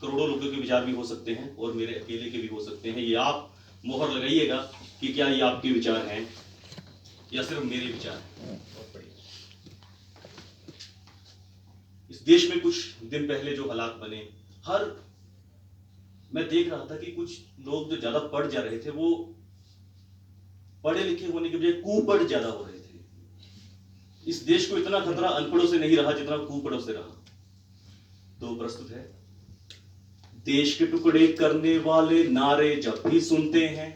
करोड़ों लोगों के विचार भी हो सकते हैं और मेरे अकेले के भी हो सकते हैं। ये आप मोहर लगाइएगा कि क्या ये आपके विचार हैं या सिर्फ मेरे विचार हैं। इस देश में कुछ दिन पहले जो हालात बने, मैं देख रहा था कि कुछ लोग जो ज्यादा पढ़ जा रहे थे वो पढ़े लिखे होने के बजाय कुपढ़ ज्यादा हो रहे थे। इस देश को इतना खतरा अनपढ़ों से नहीं रहा जितना कुपढ़ों से रहा। तो प्रस्तुत है, देश के टुकड़े करने वाले नारे जब भी सुनते हैं,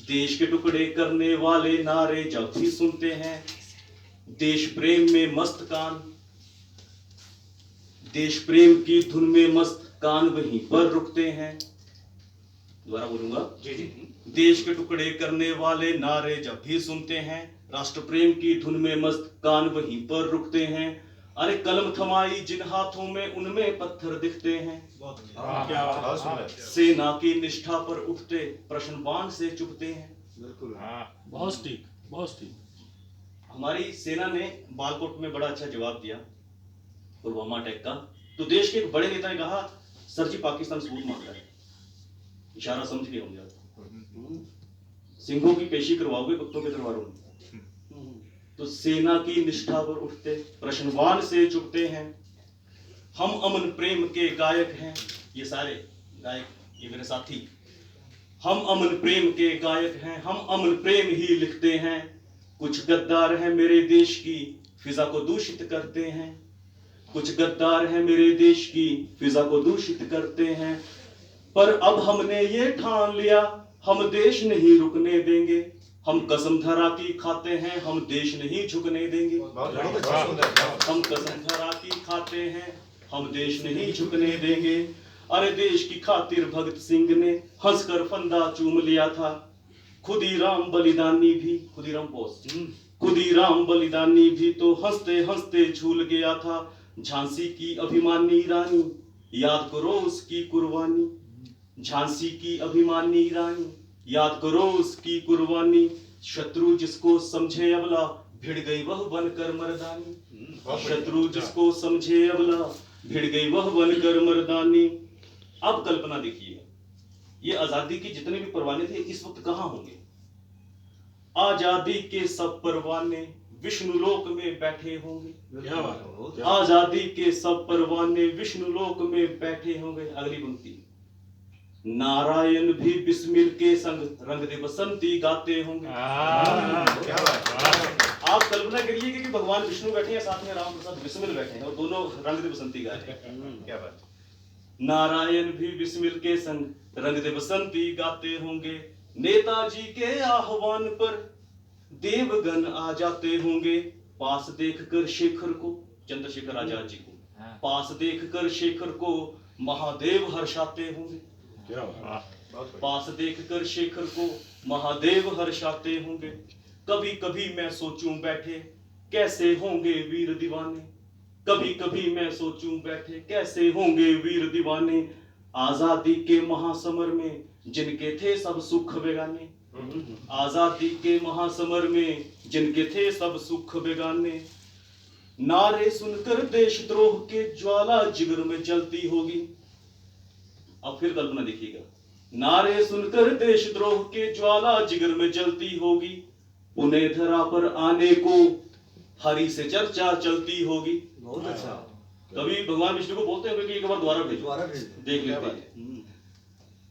देश के टुकड़े करने वाले नारे जब भी सुनते हैं, देश प्रेम में मस्त कान, देश प्रेम की धुन में मस्त कान वहीं पर रुकते हैं। दोबारा बोलूंगा, जी जी। देश के टुकड़े करने वाले नारे जब भी सुनते हैं, राष्ट्र प्रेम की धुन में मस्त कान वहीं पर रुकते हैं। अरे कलम थमाई जिन हाथों में उनमें पत्थर दिखते हैं, सेना की निष्ठा पर उठते प्रश्न बाण से चुभते हैं। बिल्कुल, बहुत ठीक, बहुत ठीक। हमारी सेना ने बालकोट में बड़ा अच्छा जवाब दिया पुलवामा अटैक का। तो देश के एक बड़े नेता ने कहा, सर जी पाकिस्तान सबूत मांगता है। इशारा समझ गए होंगे आप। सिंहों की पेशी करवाओगे कुत्तों के तलवारों में। तो सेना की निष्ठा पर उठते प्रश्नवान से चुभते हैं। हम अमन प्रेम के गायक हैं, ये सारे गायक, ये मेरे साथी। हम अमन प्रेम के गायक हैं, हम अमन प्रेम ही लिखते हैं। कुछ गद्दार हैं मेरे देश की फिजा को दूषित करते हैं, कुछ गद्दार हैं मेरे देश की फिजा को दूषित करते हैं। पर अब हमने ये ठान लिया, हम देश नहीं रुकने देंगे। हम कसम धरा की खाते हैं, हम देश नहीं झुकने देंगे। हम कसम धरा की खाते हैं, हम देश नहीं झुकने देंगे। अरे देश की खातिर भगत सिंह ने हंसकर फंदा चूम लिया था। खुदीराम बलिदानी भी, खुदीराम बोस, खुदीराम बलिदानी भी तो हंसते हंसते झूल गया था। झांसी की अभिमानी रानी, याद करो उसकी कुर्बानी। झांसी की अभिमानी रानी, याद करो उसकी कुर्बानी। शत्रु जिसको समझे अबला, भिड़ गई वह बनकर मर्दानी। शत्रु जिसको समझे अबला, भिड़ गई वह बनकर मर्दानी। अब कल्पना देखिए, ये आजादी के जितने भी परवाने थे इस वक्त कहां होंगे? आजादी के सब परवाने विष्णु लोक में बैठे होंगे। क्या बात है। आजादी के सब परवाने विष्णु लोक में बैठे होंगे। अगली पंक्ति, नारायण भी बिस्मिल के संग रंग दे बसंती गाते होंगे। आप कल्पना करिए कि भगवान विष्णु बैठे हैं, साथ में राम प्रसाद बिस्मिल बैठे हैं और दोनों रंग दे बसंती गा रहे हैं। क्या बात। नारायण भी बिस्मिल के संग रंग दे बसंती गाते होंगे। नेताजी के आह्वान पर देवगण आ जाते होंगे। पास देखकर शेखर को, चंद्रशेखर आजाद जी को, पास देखकर शेखर को महादेव हर्षाते होंगे। पास देखकर शेखर को महादेव हर्षाते होंगे। कभी कभी मैं सोचूं बैठे कैसे होंगे वीर दीवाने। कभी कभी मैं सोचूं बैठे कैसे होंगे वीर दीवाने। आजादी के महासमर में जिनके थे सब सुख बेगाने। आजादी के महासमर में जिनके थे सब सुख बेगाने। नारे सुनकर देशद्रोह के ज्वाला जिगर में जलती होगी। अब फिर कल्पना देखिएगा, नारे सुनकर देशद्रोह के ज्वाला जिगर में जलती होगी। पुणे धरा पर आने को हरि से चर्चा चलती होगी। बहुत अच्छा। कभी भगवान विष्णु को बोलते हैं कि एक बार द्वारा भेजो, देख लेते हैं।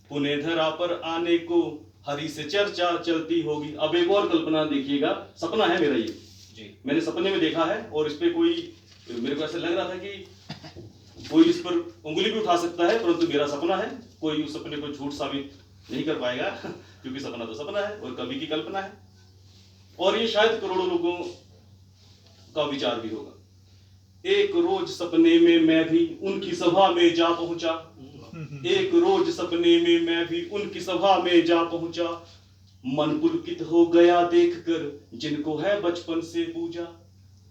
पुणे धरा पर आने को हरि से चर्चा चलती होगी। अब एक और कल्पना देखिएगा, सपना है मेरा ये जी, मैंने सपने में देखा है और इस पे कोई, मेरे को ऐसा लग रहा था कि कोई इस पर उंगली भी उठा सकता है, परंतु मेरा सपना है, कोई उस सपने को झूठ साबित नहीं कर पाएगा क्योंकि सपना तो सपना है और कवि की कल्पना है। और ये शायद करोड़ों लोगों का विचार भी होगा। एक रोज सपने में मैं भी उनकी सभा में जा पहुंचा। एक रोज सपने में मैं भी उनकी सभा में जा पहुंचा। मन पुलकित हो गया देखकर जिनको है बचपन से पूजा।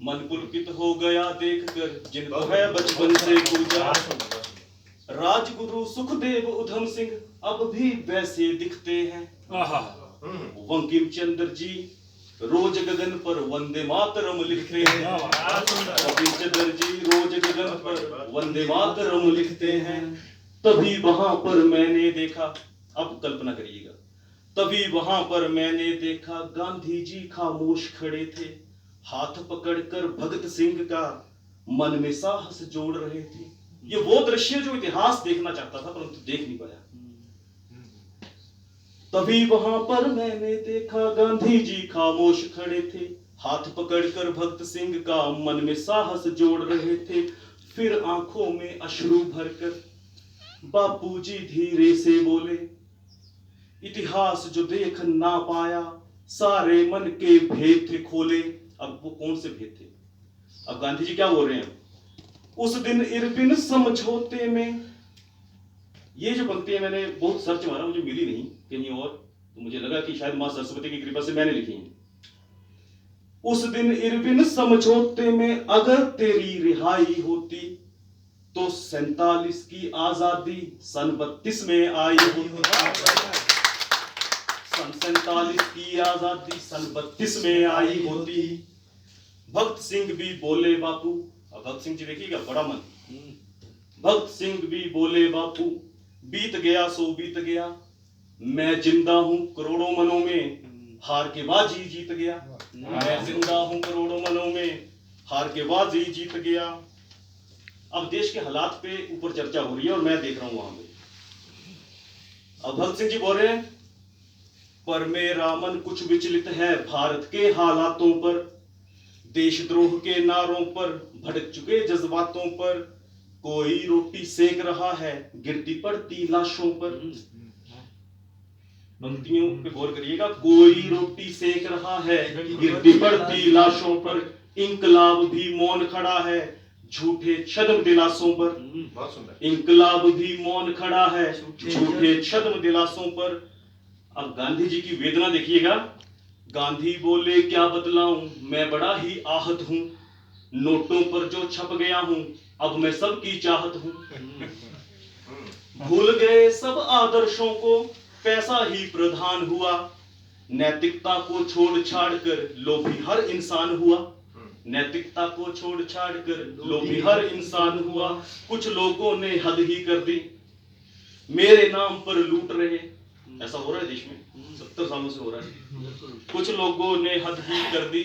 मन पुलकित हो गया देखकर जिनको है बचपन से पूजा। राजगुरु सुखदेव उधम सिंह अब भी वैसे दिखते हैं। बंकिम चंद्र जी रोज गगन पर वंदे मातरम लिखते हैं। बंकिम चंद्र जी रोज गगन पर वंदे मातरम लिखते हैं। तभी वहां पर मैंने देखा, अब कल्पना करिएगा, तभी वहां पर मैंने देखा गांधी जी खामोश खड़े थे, हाथ पकड़कर भगत सिंह का मन में साहस जोड़ रहे थे। ये वो दृश्य जो इतिहास देखना चाहता था परंतु देख नहीं पाया। तभी वहां पर मैंने देखा गांधी जी खामोश खड़े थे, हाथ पकड़कर भगत सिंह का मन में साहस जोड़ रहे थे। फिर आंखों में अश्रु भरकर बापूजी धीरे से बोले, इतिहास जो देख ना पाया सारे मन के भेद थे खोले। अब वो कौन से भेद थे? अब गांधी जी क्या बोल रहे हैं? उस दिन इरविन समझौते में, ये जो पंक्तियां मैंने बहुत सर्च मारा, मुझे मिली नहीं कहीं और, तो मुझे लगा कि शायद मां सरस्वती की कृपा से मैंने लिखी है। उस दिन इरविन समझौते में अगर तेरी रिहाई होती तो 47 की आजादी सन 32 में आई होती। सन 47 की आजादी सन 32 में आई होती। भगत सिंह भी बोले बापू, अब भगत सिंह जी देखिएगा बड़ा मन, भगत सिंह भी बोले बापू, बीत गया सो बीत गया, मैं जिंदा हूं करोड़ों मनों में, हार के बाजी जीत गया। मैं जिंदा हूं करोड़ों मनों में, हार के बाजी जीत गया। अब देश के हालात पे ऊपर चर्चा हो रही है और मैं देख रहा हूं वहां पे। अब भगत सिंह जी बोल रहे हैं, पर मेरा मन कुछ विचलित है भारत के हालातों पर, देशद्रोह के नारों पर, भड़क चुके जज्बातों पर, कोई रोटी सेक रहा है गिरती पड़ती लाशों पर। पंक्तियों पे गौर करिएगा, कोई रोटी सेक रहा है गिरती पड़ती लाशों पर, इंकलाब भी मौन खड़ा है झूठे छद्म दिलासों पर। इंकलाब भी मौन खड़ा है झूठे छद्म दिलासों पर। अब गांधी जी की वेदना देखिएगा, गांधी बोले क्या बतलाऊं मैं बड़ा ही आहत हूं, नोटों पर जो छप गया हूं अब मैं सबकी चाहत हूं। भूल गए सब आदर्शों को पैसा ही प्रधान हुआ, नैतिकता को छोड़ छाड़ कर लोभी हर इंसान हुआ। नैतिकता को छोड़ छाड़ कर लोभी हर इंसान हुआ। कुछ लोगों ने हद ही कर दी, मेरे नाम पर लूट रहे। ऐसा हो रहा है देश में, 70 सालों से हो रहा है। कुछ लोगों ने हद ही कर दी,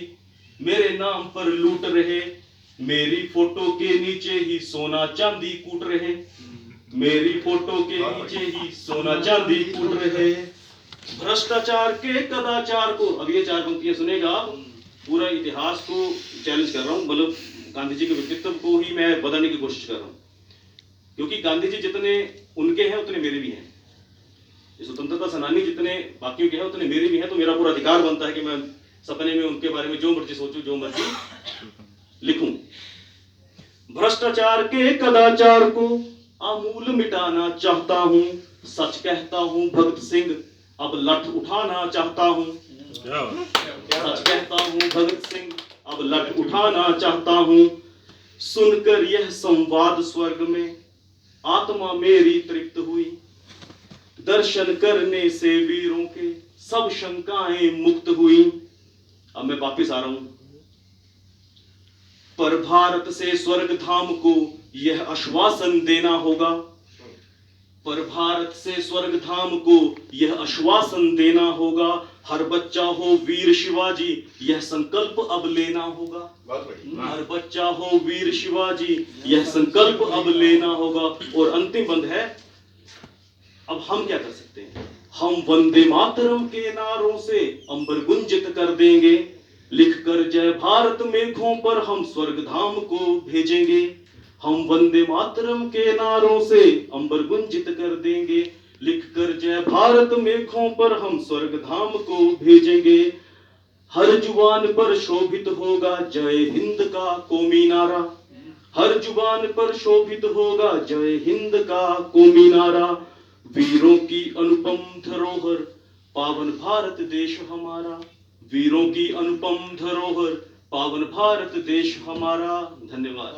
मेरे नाम पर लूट रहे, मेरी फोटो के नीचे ही सोना चांदी कूट रहे। मेरी फोटो के नीचे ही सोना चांदी कूट रहे। भ्रष्टाचार के कदाचार को, अब ये 4 पंक्तियां सुनेगा आप, पूरा इतिहास को चैलेंज कर रहा हूं, मतलब गांधी जी के व्यक्तित्व को ही मैं बदलने की कोशिश कर रहा हूं, क्योंकि गांधी जी जितने उनके हैं उतने मेरे भी हैं। स्वतंत्रता सेनानी जितने बाकियों के हैं उतने मेरे भी हैं, तो मेरा पूरा अधिकार बनता है कि मैं सपने में उनके बारे में जो मर्जी सोचूं, जो मर्जी लिखूं। भ्रष्टाचार के कदाचार को आमूल मिटाना चाहता हूं, सच कहता हूं भगत सिंह अब लठ उठाना चाहता हूं। सच कहता हूं भगत सिंह अब लठ उठाना चाहता हूं। सुनकर यह संवाद स्वर्ग में आत्मा मेरी तृप्त हुई, दर्शन करने से वीरों के सब शंकाएं मुक्त हुई। अब मैं वापिस आ रहा हूं। पर भारत से स्वर्ग धाम को यह आश्वासन देना होगा, पर भारत से स्वर्ग धाम को यह आश्वासन देना होगा। हर बच्चा हो वीर शिवाजी यह संकल्प अब लेना होगा। हर बच्चा हो वीर शिवाजी यह संकल्प अब लेना होगा। और अंतिम बंद है, अब हम क्या कर सकते हैं? हम वंदे मातरम के नारों से अंबर गुंजित कर देंगे, लिखकर जय भारत मेघों पर हम स्वर्ग धाम को भेजेंगे। हम वंदे मातरम के नारों से अंबर गुंजित कर देंगे, लिखकर जय भारत मेघों पर हम स्वर्ग धाम को भेजेंगे। हर जुबान पर शोभित होगा जय हिंद का कौमी नारा, हर जुबान पर शोभित होगा जय हिंद का कौमी नारा। वीरों की अनुपम धरोहर पावन भारत देश हमारा, वीरों की अनुपम धरोहर पावन भारत देश हमारा। धन्यवाद।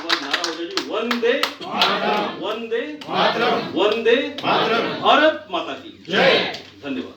नारा हो गया जी, वंदे वंदे वंदे भारत माता की जय। धन्यवाद।